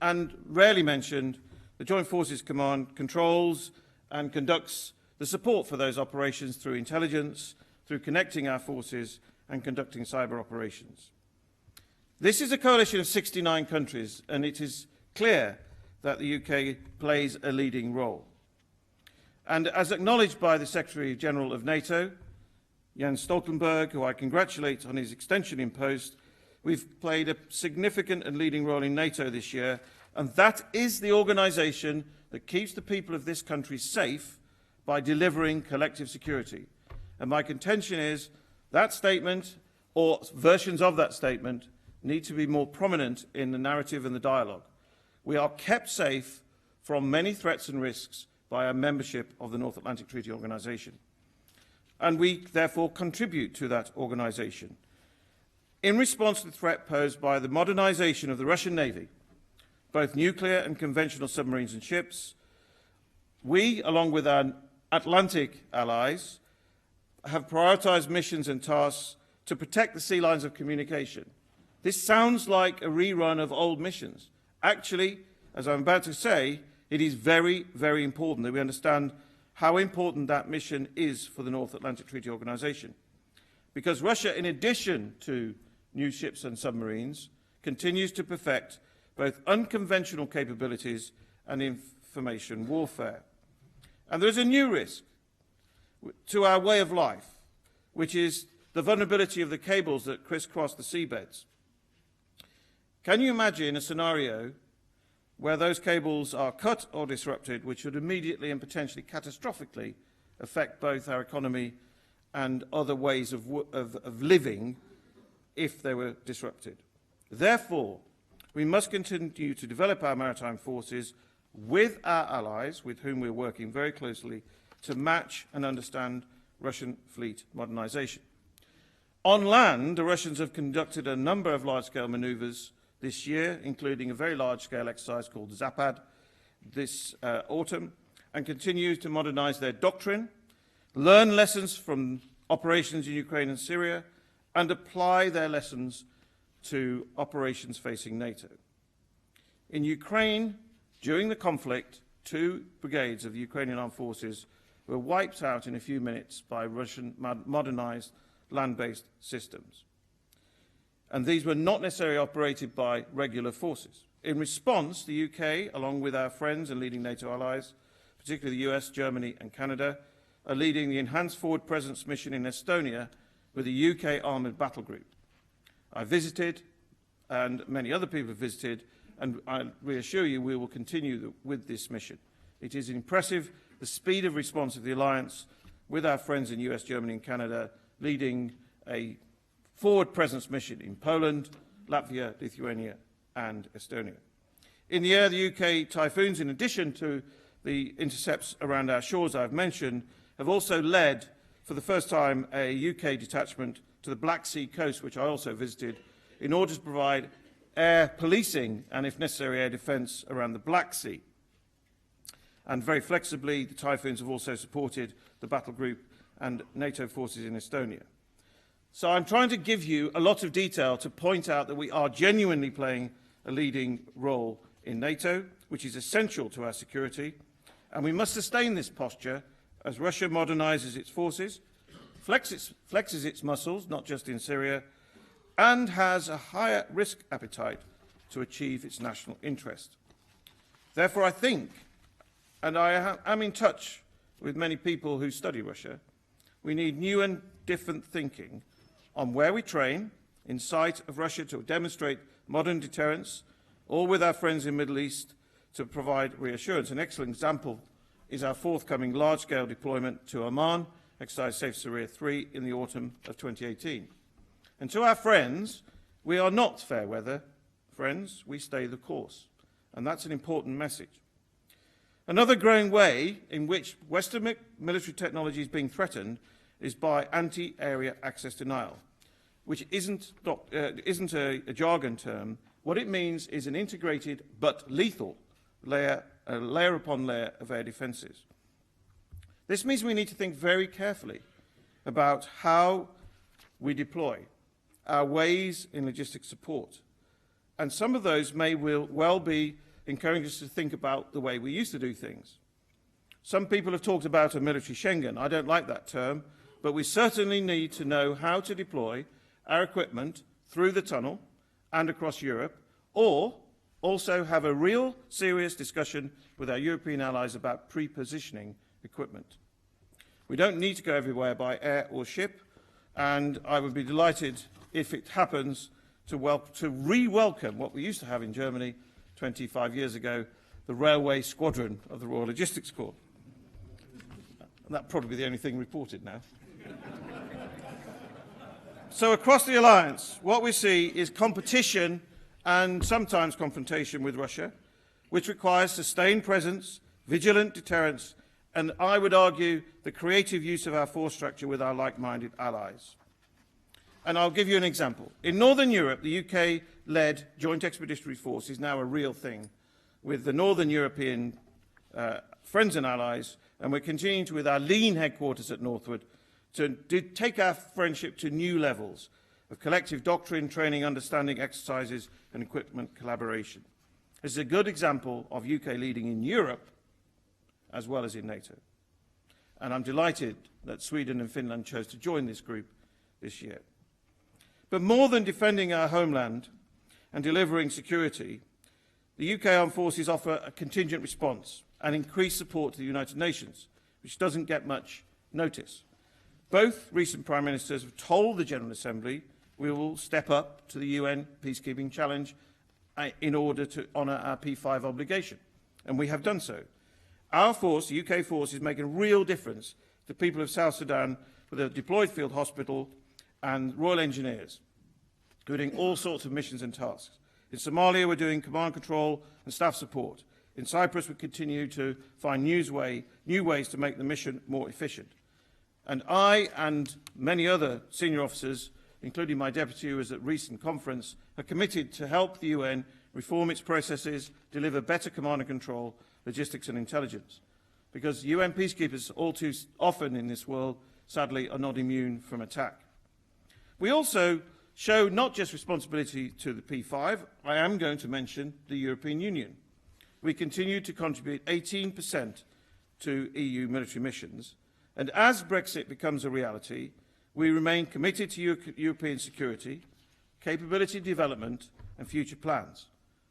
and rarely mentioned, the Joint Forces Command controls and conducts the support for those operations through intelligence, through connecting our forces and conducting cyber operations. This is a coalition of 69 countries, and it is clear that the UK plays a leading role. And as acknowledged by the Secretary-General of NATO, Jens Stoltenberg, who I congratulate on his extension in post, we've played a significant and leading role in NATO this year, and that is the organisation that keeps the people of this country safe by delivering collective security. And my contention is that statement, or versions of that statement, need to be more prominent in the narrative and the dialogue. We are kept safe from many threats and risks by our membership of the North Atlantic Treaty Organization. And we therefore contribute to that organization. In response to the threat posed by the modernization of the Russian Navy, both nuclear and conventional submarines and ships, we, along with our Atlantic allies, have prioritized missions and tasks to protect the sea lines of communication. This sounds like a rerun of old missions. Actually, as I'm about to say, it is very, very important that we understand how important that mission is for the North Atlantic Treaty Organization. Because Russia, in addition to new ships and submarines, continues to perfect both unconventional capabilities and information warfare. And there is a new risk to our way of life, which is the vulnerability of the cables that crisscross the seabeds. Can you imagine a scenario where those cables are cut or disrupted, which would immediately and potentially catastrophically affect both our economy and other ways of living if they were disrupted? Therefore, we must continue to develop our maritime forces with our allies, with whom we're working very closely, to match and understand Russian fleet modernization. On land, the Russians have conducted a number of large-scale maneuvers this year, including a very large-scale exercise called Zapad this autumn, and continue to modernize their doctrine, learn lessons from operations in Ukraine and Syria, and apply their lessons to operations facing NATO. In Ukraine, during the conflict, 2 brigades of the Ukrainian armed forces were wiped out in a few minutes by Russian modernized land-based systems. And these were not necessarily operated by regular forces. In response, the UK, along with our friends and leading NATO allies, particularly the US, Germany and Canada, are leading the Enhanced Forward Presence mission in Estonia with a UK armoured battle group. I visited, and many other people have visited, and I reassure you we will continue with this mission. It is impressive the speed of response of the alliance with our friends in US, Germany and Canada, leading a forward presence mission in Poland, Latvia, Lithuania and Estonia. In the air, the UK Typhoons, in addition to the intercepts around our shores I've mentioned, have also led, for the first time, a UK detachment to the Black Sea coast, which I also visited, in order to provide air policing and, if necessary, air defence around the Black Sea. And very flexibly, the Typhoons have also supported the battle group and NATO forces in Estonia. So I'm trying to give you a lot of detail to point out that we are genuinely playing a leading role in NATO, which is essential to our security, and we must sustain this posture as Russia modernizes its forces, flexes its muscles, not just in Syria, and has a higher risk appetite to achieve its national interest. Therefore, I think, and I am in touch with many people who study Russia, we need new and different thinking on where we train in sight of Russia to demonstrate modern deterrence, or with our friends in the Middle East to provide reassurance. An excellent example is our forthcoming large-scale deployment to Oman, Exercise Safe Syria 3, in the autumn of 2018. And to our friends, we are not fair weather friends, we stay the course. And that's an important message. Another growing way in which Western military technology is being threatened is by anti-area access denial, which isn't a jargon term. What it means is an integrated but lethal layer upon layer of air defences. This means we need to think very carefully about how we deploy our ways in logistic support. And some of those may well be encouraging us to think about the way we used to do things. Some people have talked about a military Schengen. I don't like that term, but we certainly need to know how to deploy our equipment through the tunnel and across Europe, or also have a real serious discussion with our European allies about pre-positioning equipment. We don't need to go everywhere by air or ship, and I would be delighted if it happens to re-welcome what we used to have in Germany 25 years ago, the Railway Squadron of the Royal Logistics Corps. And that'd probably be the only thing reported now. So across the alliance, what we see is competition and sometimes confrontation with Russia, which requires sustained presence, vigilant deterrence, and I would argue the creative use of our force structure with our like-minded allies. And I'll give you an example. In Northern Europe, the UK-led Joint Expeditionary Force is now a real thing with the Northern European friends and allies, and we're continuing to, with our lean headquarters at Northwood, to take our friendship to new levels of collective doctrine, training, understanding, exercises, and equipment collaboration. This is a good example of UK leading in Europe as well as in NATO. And I'm delighted that Sweden and Finland chose to join this group this year. But more than defending our homeland and delivering security, the UK Armed Forces offer a contingent response and increased support to the United Nations, which doesn't get much notice. Both recent Prime Ministers have told the General Assembly we will step up to the UN peacekeeping challenge in order to honour our P5 obligation, and we have done so. Our force, the UK force, is making a real difference to the people of South Sudan with a deployed field hospital and Royal Engineers, who are doing all sorts of missions and tasks. In Somalia, we're doing command control and staff support. In Cyprus, we continue to find new ways to make the mission more efficient. And I and many other senior officers, including my deputy who was at a recent conference, are committed to help the UN reform its processes, deliver better command and control, logistics and intelligence. Because UN peacekeepers all too often in this world, sadly, are not immune from attack. We also show not just responsibility to the P5, I am going to mention the European Union. We continue to contribute 18% to EU military missions, and as Brexit becomes a reality, we remain committed to European security, capability development and future plans.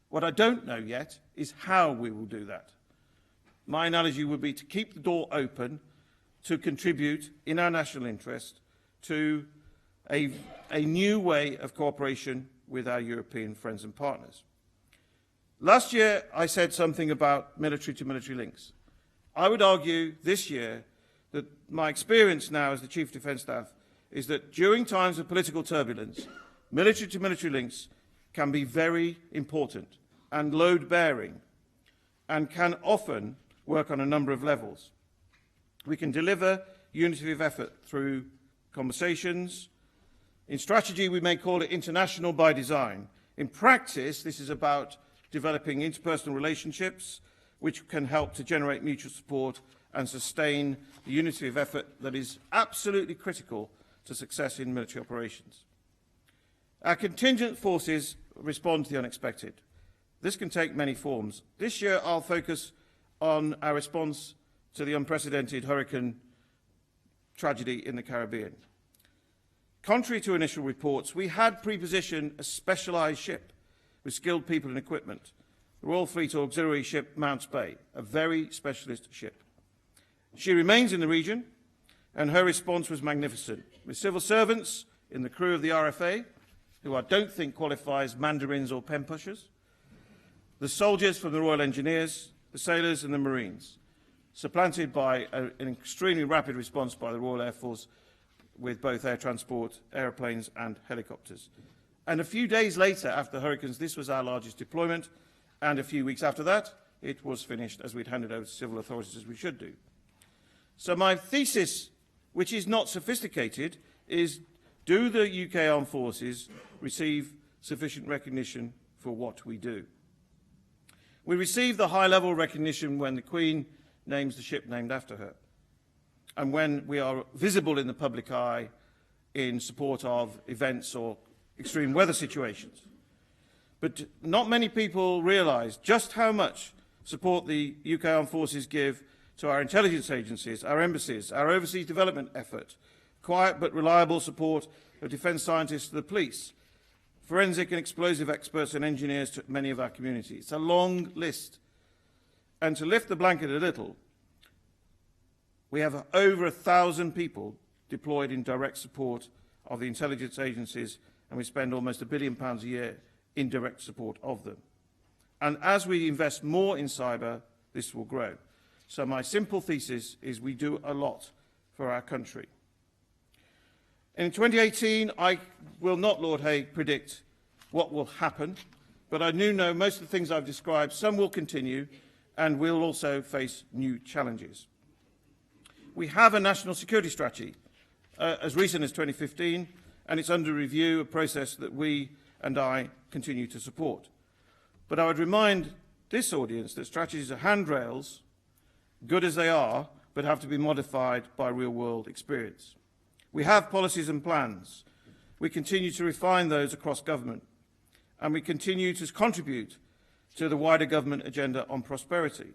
What I don't know yet is how we will do that. My analogy would be to keep the door open to contribute in our national interest to a new way of cooperation with our European friends and partners. Last year, I said something about military-to-military links. I would argue this year that my experience now as the Chief of Defence Staff is that during times of political turbulence, military-to-military links can be very important and load-bearing and can often work on a number of levels. We can deliver unity of effort through conversations. In strategy, we may call it international by design. In practice, this is about developing interpersonal relationships which can help to generate mutual support and sustain the unity of effort that is absolutely critical to success in military operations. Our contingent forces respond to the unexpected. This can take many forms. This year, I'll focus on our response to the unprecedented hurricane tragedy in the Caribbean. Contrary to initial reports, we had pre-positioned a specialised ship with skilled people and equipment, the Royal Fleet Auxiliary Ship Mounts Bay, a very specialist ship. She remains in the region, and her response was magnificent, with civil servants in the crew of the RFA, who I don't think qualify as mandarins or pen pushers, the soldiers from the Royal Engineers, the sailors and the Marines, supplanted by an extremely rapid response by the Royal Air Force with both air transport, aeroplanes and helicopters. And a few days later, after the hurricanes, this was our largest deployment, and a few weeks after that, it was finished as we'd handed over to civil authorities as we should do. So my thesis, which is not sophisticated, is do the UK Armed Forces receive sufficient recognition for what we do? We receive the high-level recognition when the Queen names the ship named after her, and when we are visible in the public eye in support of events or extreme weather situations. But not many people realise just how much support the UK Armed Forces give to our intelligence agencies, our embassies, our overseas development effort, quiet but reliable support of defence scientists to the police, forensic and explosive experts and engineers to many of our communities. It's a long list. And to lift the blanket a little, we have over 1,000 people deployed in direct support of the intelligence agencies, and we spend almost £1 billion a year in direct support of them. And as we invest more in cyber, this will grow. So my simple thesis is we do a lot for our country. In 2018, I will not, Lord Hague, predict what will happen, but I do know most of the things I've described, some will continue, and we'll also face new challenges. We have a national security strategy as recent as 2015, and it's under review, a process that we and I continue to support. But I would remind this audience that strategies are handrails, good as they are, but have to be modified by real-world experience. We have policies and plans. We continue to refine those across government, and we continue to contribute to the wider government agenda on prosperity.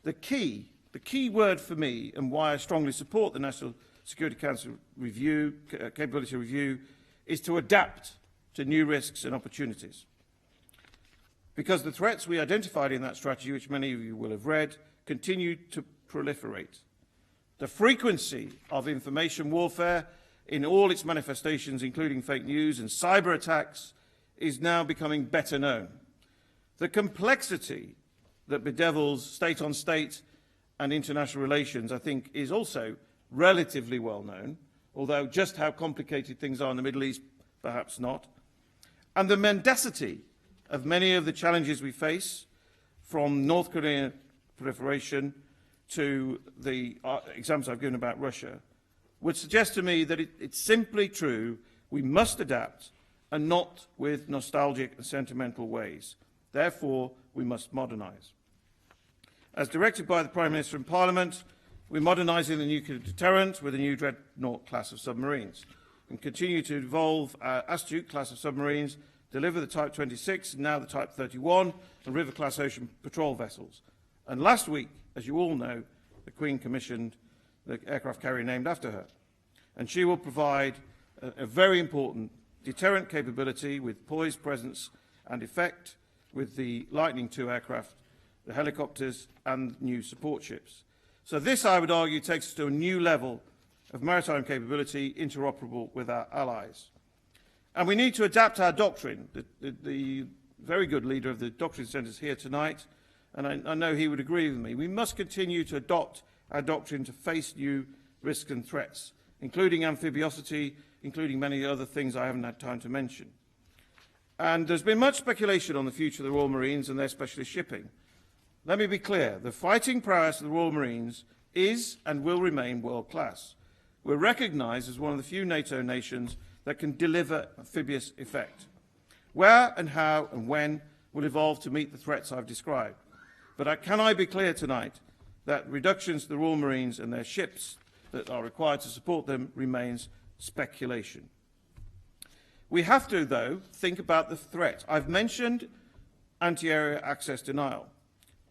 The key word for me, and why I strongly support the National Security Council review, capability review, is to adapt to new risks and opportunities. Because the threats we identified in that strategy, which many of you will have read, continue to proliferate. The frequency of information warfare in all its manifestations, including fake news and cyber attacks, is now becoming better known. The complexity that bedevils state-on-state and international relations, I think, is also relatively well known, although just how complicated things are in the Middle East, perhaps not. And the mendacity of many of the challenges we face, from North Korean proliferation to the examples I've given about Russia, would suggest to me that it's simply true we must adapt, and not with nostalgic and sentimental ways. Therefore, we must modernise. As directed by the Prime Minister and Parliament, we're modernising the nuclear deterrent with a new Dreadnought class of submarines, and continue to evolve our Astute class of submarines, deliver the Type 26 and now the Type 31 and River-class ocean patrol vessels. And last week, as you all know, the Queen commissioned the aircraft carrier named after her. And she will provide a very important deterrent capability with poised presence and effect with the Lightning II aircraft, the helicopters and new support ships. So this, I would argue, takes us to a new level of maritime capability interoperable with our allies. And we need to adapt our doctrine. The very good leader of the Doctrine Centre is here tonight, and I know he would agree with me. We must continue to adopt our doctrine to face new risks and threats, including amphibiosity, including many other things I haven't had time to mention. And there's been much speculation on the future of the Royal Marines and their specialist shipping. Let me be clear, the fighting prowess of the Royal Marines is and will remain world-class. We're recognised as one of the few NATO nations that can deliver amphibious effect. Where and how and when will evolve to meet the threats I've described. But can I be clear tonight that reductions to the Royal Marines and their ships that are required to support them remains speculation. We have to, though, think about the threat. I've mentioned anti-area access denial,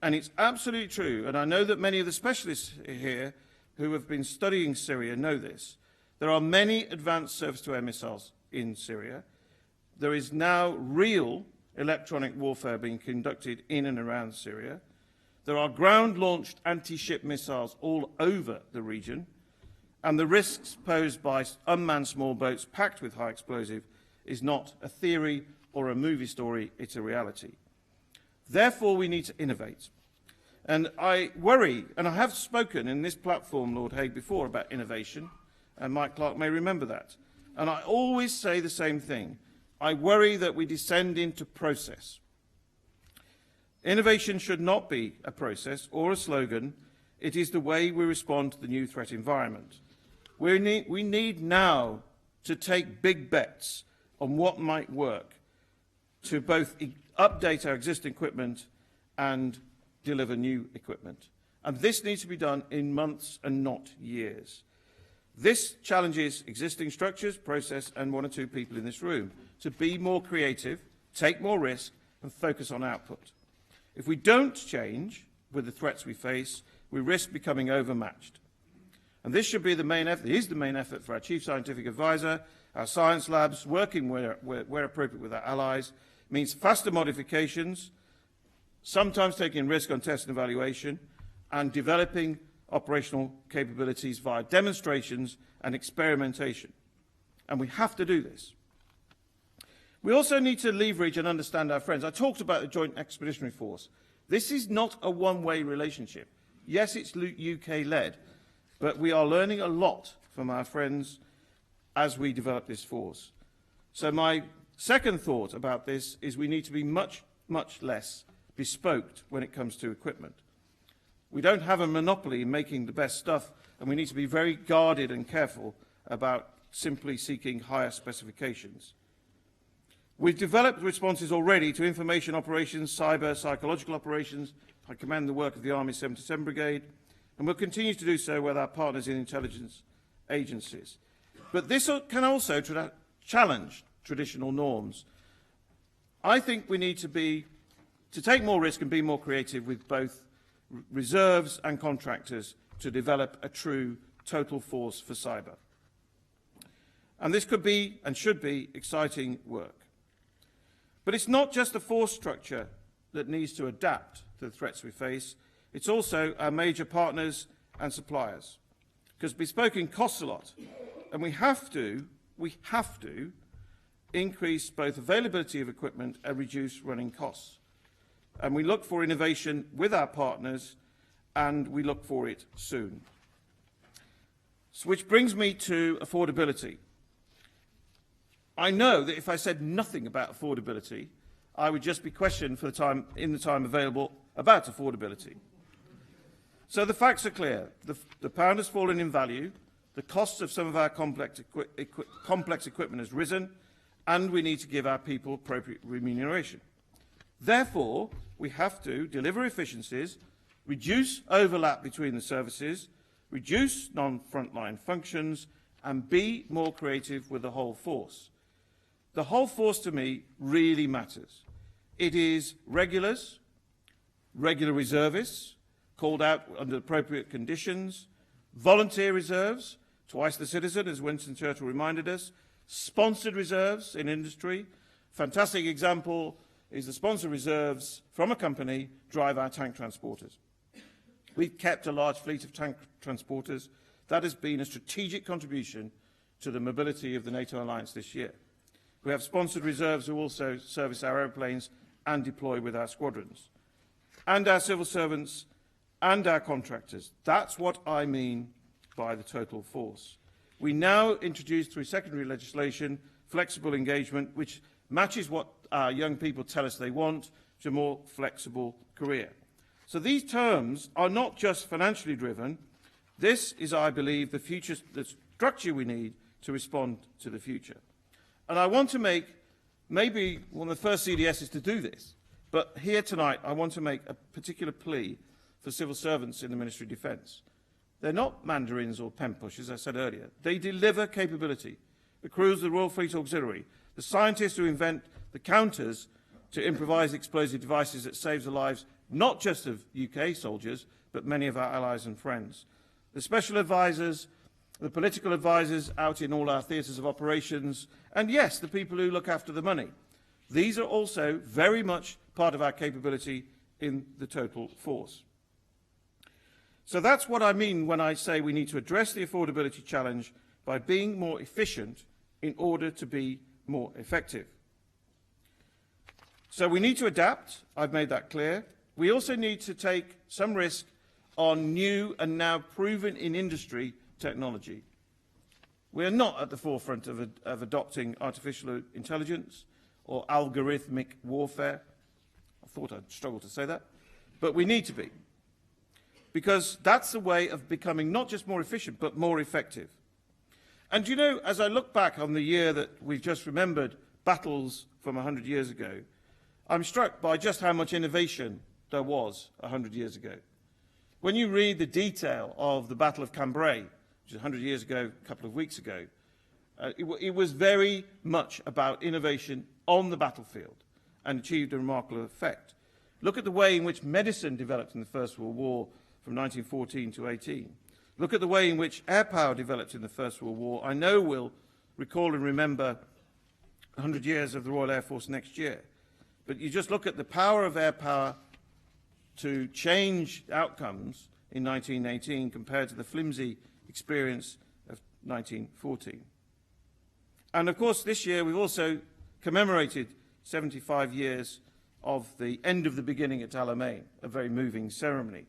and it's absolutely true, and I know that many of the specialists here who have been studying Syria know this. There are many advanced surface-to-air missiles in Syria. There is now real electronic warfare being conducted in and around Syria. There are ground-launched anti-ship missiles all over the region, and the risks posed by unmanned small boats packed with high explosive is not a theory or a movie story, it's a reality. Therefore, we need to innovate. And I worry, and I have spoken in this platform, Lord Hague, before about innovation, and Mike Clark may remember that. And I always say the same thing. I worry that we descend into process. Innovation should not be a process or a slogan. It is the way we respond to the new threat environment. We need now to take big bets on what might work to both update our existing equipment and deliver new equipment. And this needs to be done in months and not years. This challenges existing structures, process, and one or two people in this room to be more creative, take more risk, and focus on output. If we don't change with the threats we face, we risk becoming overmatched. And this should be the main effort, is the main effort for our Chief Scientific Advisor, our science labs, working where appropriate with our allies, means faster modifications, sometimes taking risk on test and evaluation, and developing operational capabilities via demonstrations and experimentation. And we have to do this. We also need to leverage and understand our friends. I talked about the Joint Expeditionary Force. This is not a one-way relationship. Yes, it's UK-led, but we are learning a lot from our friends as we develop this force. So my second thought about this is we need to be much, much less bespoke when it comes to equipment. We don't have a monopoly in making the best stuff, and we need to be very guarded and careful about simply seeking higher specifications. We've developed responses already to information operations, cyber, psychological operations. I commend the work of the Army 77 Brigade, and we'll continue to do so with our partners in intelligence agencies. But this can also challenge traditional norms. I think we need to take more risk and be more creative with both reserves and contractors to develop a true total force for cyber. And this could be and should be exciting work. But it's not just the force structure that needs to adapt to the threats we face, it's also our major partners and suppliers. Because bespoking costs a lot, and we have to increase both availability of equipment and reduce running costs. And we look for innovation with our partners, and we look for it soon. So which brings me to affordability. I know that if I said nothing about affordability, I would just be questioned for the time available about affordability. So the facts are clear. The pound has fallen in value, the cost of some of our complex equipment has risen, and we need to give our people appropriate remuneration. Therefore, we have to deliver efficiencies, reduce overlap between the services, reduce non-frontline functions, and be more creative with the whole force. The whole force, to me, really matters. It is regulars, regular reservists, called out under appropriate conditions, volunteer reserves, twice the citizen, as Winston Churchill reminded us, sponsored reserves in industry. Fantastic example is the sponsored reserves from a company drive our tank transporters. We've kept a large fleet of tank transporters. That has been a strategic contribution to the mobility of the NATO alliance this year. We have sponsored reserves who also service our aeroplanes and deploy with our squadrons. And our civil servants and our contractors. That's what I mean by the total force. We now introduce through secondary legislation flexible engagement, which matches what our young people tell us they want, to a more flexible career. So these terms are not just financially driven. This is, I believe, the structure we need to respond to the future. And I want to make maybe one of the first CDSs to do this, but here tonight I want to make a particular plea for civil servants in the Ministry of Defence. They're not mandarins or pen pushers, as I said earlier. They deliver capability. The crews of the Royal Fleet Auxiliary, the scientists who invent the counters to improvised explosive devices that saves the lives not just of UK soldiers, but many of our allies and friends. The special advisors, the political advisors out in all our theatres of operations, and yes, the people who look after the money. These are also very much part of our capability in the total force. So that's what I mean when I say we need to address the affordability challenge by being more efficient in order to be more effective. So we need to adapt, I've made that clear. We also need to take some risk on new and now proven in industry technology. We are not at the forefront of adopting artificial intelligence or algorithmic warfare. I thought I'd struggle to say that, but we need to be. Because that's a way of becoming not just more efficient, but more effective. And you know, as I look back on the year that we've just remembered, battles from 100 years ago, I'm struck by just how much innovation there was 100 years ago. When you read the detail of the Battle of Cambrai, which is 100 years ago, a couple of weeks ago, it was very much about innovation on the battlefield. and achieved a remarkable effect. Look at the way in which medicine developed in the First World War from 1914 to 18. Look at the way in which air power developed in the First World War. I know we'll recall and remember 100 years of the Royal Air Force next year. But you just look at the power of air power to change outcomes in 1918 compared to the flimsy experience of 1914. And of course, this year we've also commemorated 75 years of the end of the beginning at Alamein, a very moving ceremony.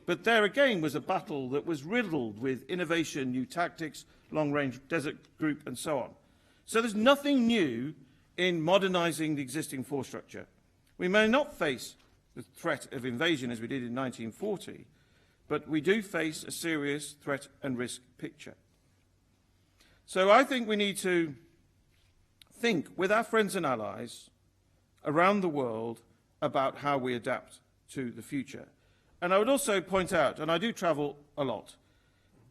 But there again was a battle that was riddled with innovation, new tactics, long-range desert group, and so on. So there's nothing new in modernizing the existing force structure. We may not face the threat of invasion as we did in 1940, but we do face a serious threat and risk picture. So I think we need to think with our friends and allies around the world about how we adapt to the future. And I would also point out, and I do travel a lot,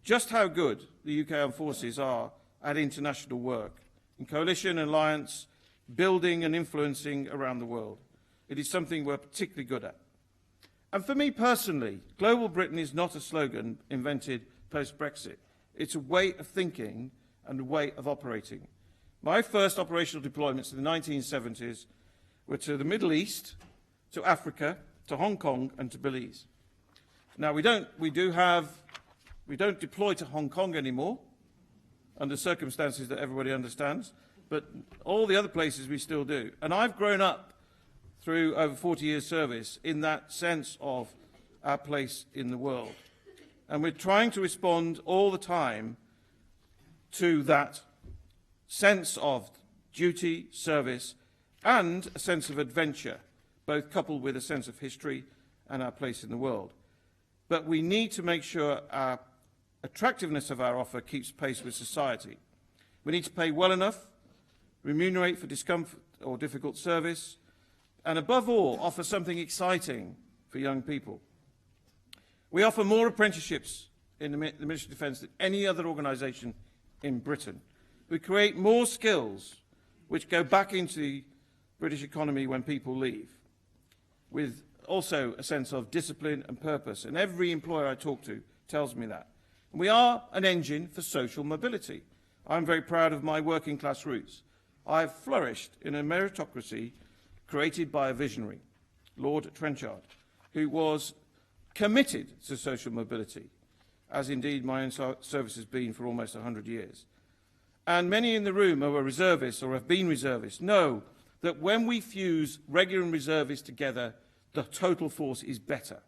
just how good the UK Armed Forces are at international work, in coalition and alliance, building and influencing around the world. It is something we're particularly good at. And for me personally, Global Britain is not a slogan invented post-Brexit. It's a way of thinking and a way of operating. My first operational deployments in the 1970s were to the Middle East, to Africa, to Hong Kong, and to Belize. Now, we don't deploy to Hong Kong anymore, under circumstances that everybody understands, but all the other places we still do. And I've grown up through over 40 years' service in that sense of our place in the world. And we're trying to respond all the time to that sense of duty, service, and a sense of adventure, both coupled with a sense of history and our place in the world. But we need to make sure our attractiveness of our offer keeps pace with society. We need to pay well enough, remunerate for discomfort or difficult service, and above all, offer something exciting for young people. We offer more apprenticeships in the Ministry of Defence than any other organisation in Britain. We create more skills which go back into the British economy when people leave, with also a sense of discipline and purpose. And every employer I talk to tells me that. And we are an engine for social mobility. I'm very proud of my working class roots. I've flourished in a meritocracy created by a visionary, Lord Trenchard, who was committed to social mobility, as indeed my own service has been for almost 100 years. And many in the room who are reservists or have been reservists know that when we fuse regular and reservists together, the total force is better.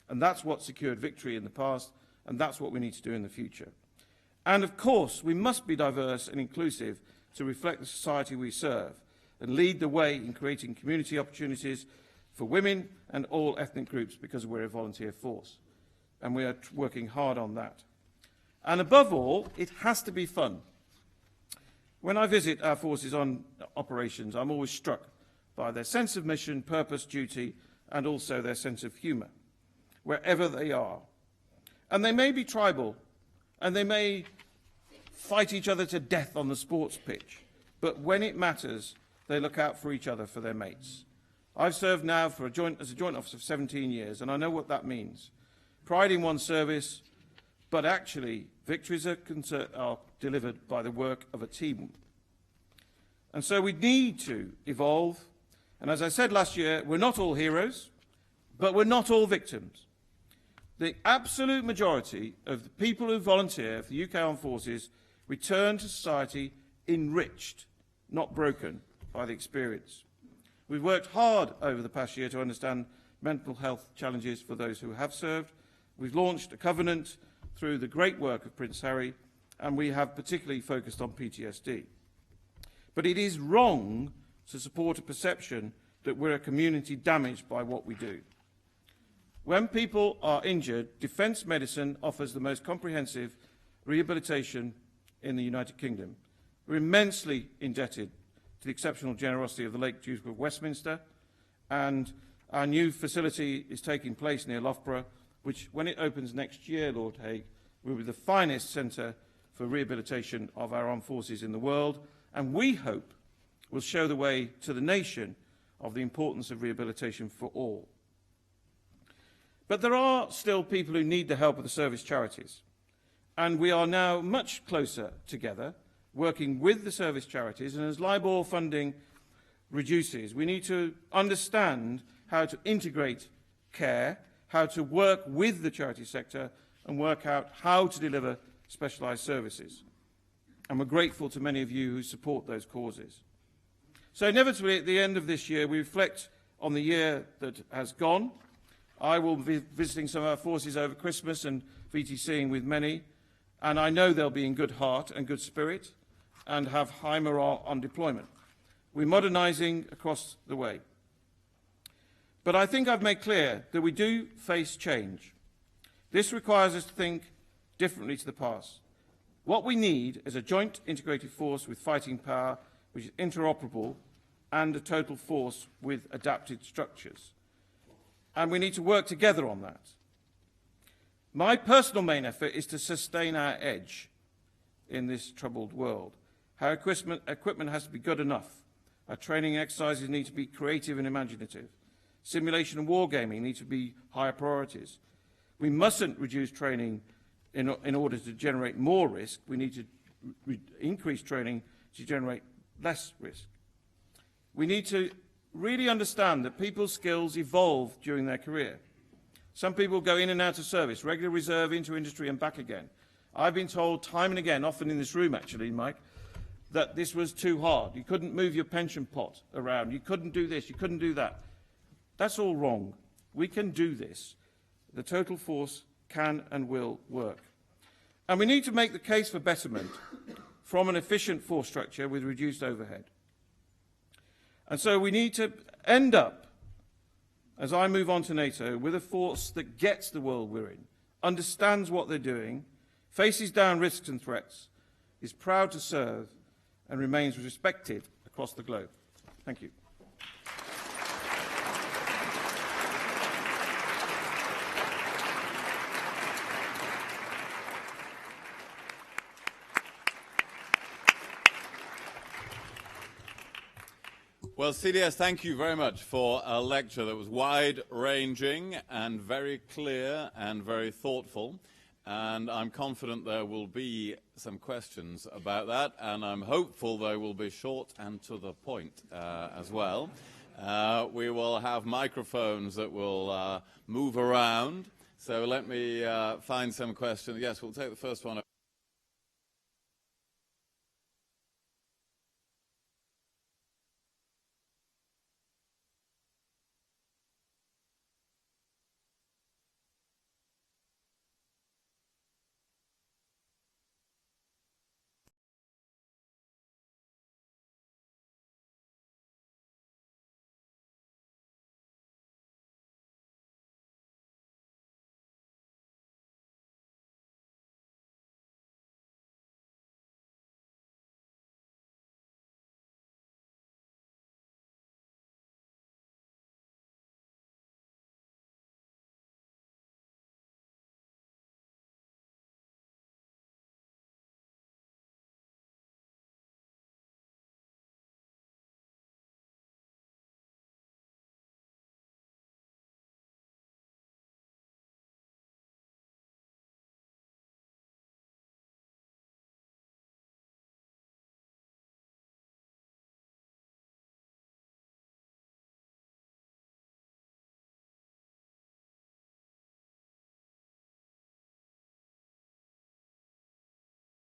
And that's what secured victory in the past, and that's what we need to do in the future. And of course, we must be diverse and inclusive to reflect the society we serve and lead the way in creating community opportunities for women and all ethnic groups, because we're a volunteer force. And we are working hard on that. And above all, it has to be fun. When I visit our forces on operations, I'm always struck by their sense of mission, purpose, duty, and also their sense of humour, wherever they are. And they may be tribal, and they may fight each other to death on the sports pitch, but when it matters, they look out for each other, for their mates. I've served now as a joint officer for 17 years, and I know what that means. Pride in one's service, but actually, victories are delivered by the work of a team. And so we need to evolve. And as I said last year, we're not all heroes, but we're not all victims. The absolute majority of the people who volunteer for the UK Armed Forces return to society enriched, not broken, by the experience. We've worked hard over the past year to understand mental health challenges for those who have served. We've launched a covenant through the great work of Prince Harry, and we have particularly focused on PTSD. But it is wrong to support a perception that we're a community damaged by what we do. When people are injured, defence medicine offers the most comprehensive rehabilitation in the United Kingdom. We're immensely indebted to the exceptional generosity of the late Duke of Westminster, and our new facility is taking place near Loughborough, which, when it opens next year, Lord Hague, will be the finest centre for rehabilitation of our armed forces in the world, and we hope will show the way to the nation of the importance of rehabilitation for all. But there are still people who need the help of the service charities, and we are now much closer together, working with the service charities, and as LIBOR funding reduces, we need to understand how to integrate care, how to work with the charity sector, and work out how to deliver specialised services. And we're grateful to many of you who support those causes. So inevitably, at the end of this year, we reflect on the year that has gone. I will be visiting some of our forces over Christmas and VTCing with many, and I know they'll be in good heart and good spirit and have high morale on deployment. We're modernising across the way. But I think I've made clear that we do face change. This requires us to think differently to the past. What we need is a joint integrated force with fighting power, which is interoperable, and a total force with adapted structures. And we need to work together on that. My personal main effort is to sustain our edge in this troubled world. Our equipment has to be good enough. Our training exercises need to be creative and imaginative. Simulation and wargaming need to be higher priorities. We mustn't reduce training in order to generate more risk. We need to increase training to generate less risk. We need to really understand that people's skills evolve during their career. Some people go in and out of service, regular reserve, into industry and back again. I've been told time and again, often in this room actually, Mike, that this was too hard. You couldn't move your pension pot around. You couldn't do this. You couldn't do that. That's all wrong. We can do this. The total force can and will work. And we need to make the case for betterment from an efficient force structure with reduced overhead. And so we need to end up, as I move on to NATO, with a force that gets the world we're in, understands what they're doing, faces down risks and threats, is proud to serve, and remains respected across the globe. Thank you. Well, CDS, thank you very much for a lecture that was wide-ranging and very clear and very thoughtful. And I'm confident there will be some questions about that, and I'm hopeful they will be short and to the point as well. We will have microphones that will move around. So let me find some questions. Yes, we'll take the first one.